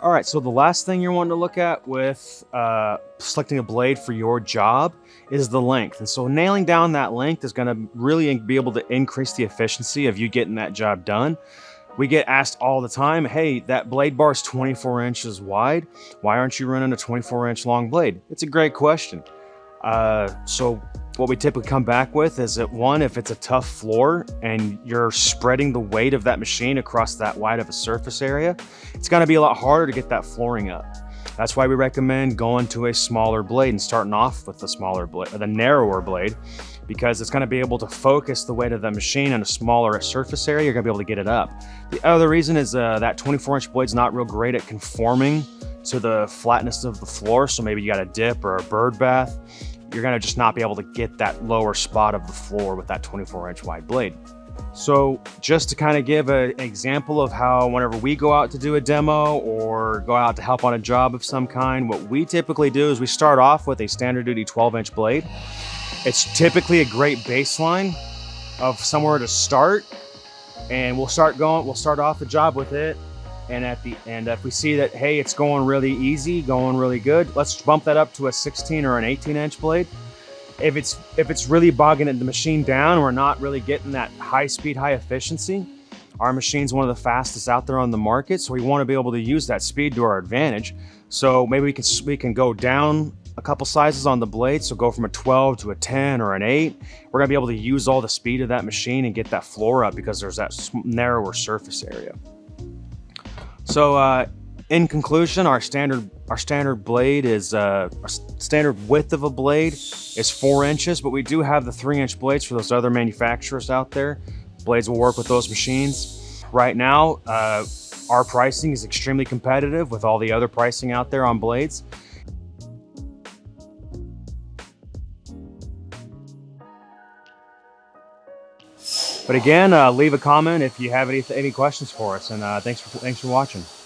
All right, so the last thing you're wanting to look at with selecting a blade for your job is the length. And so nailing down that length is going to really be able to increase the efficiency of you getting that job done. We get asked all the time, hey, that blade bar is 24 inches wide. Why aren't you running a 24-inch long blade? It's a great question. So what we typically come back with is that one, if it's a tough floor and you're spreading the weight of that machine across that wide of a surface area, it's going to be a lot harder to get that flooring up. That's why we recommend going to a smaller blade and starting off with the smaller blade, the narrower blade, because it's going to be able to focus the weight of the machine on a smaller surface area. You're going to be able to get it up. The other reason is that 24-inch blade's not real great at conforming to the flatness of the floor. So maybe you got a dip or a bird bath. You're going to just not be able to get that lower spot of the floor with that 24-inch wide blade. So just to kind of give an example of how whenever we go out to do a demo or go out to help on a job of some kind, what we typically do is we start off with a standard duty 12-inch blade. It's typically a great baseline of somewhere to start, and we'll start off the job with it. And at the end, if we see that, hey, it's going really easy, going really good, let's bump that up to a 16 or an 18-inch blade. If it's really bogging the machine down, we're not really getting that high speed, high efficiency. Our machine's one of the fastest out there on the market, so we want to be able to use that speed to our advantage. So maybe we can go down a couple sizes on the blade, so go from a 12 to a 10 or an 8. We're gonna be able to use all the speed of that machine and get that floor up because there's that narrower surface area. So in conclusion, our standard blade is our standard width of a blade is 4 inches, but we do have the 3-inch blades for those other manufacturers out there. Blades will work with those machines. Right now, our pricing is extremely competitive with all the other pricing out there on blades. But again, leave a comment if you have any questions for us, and thanks for watching.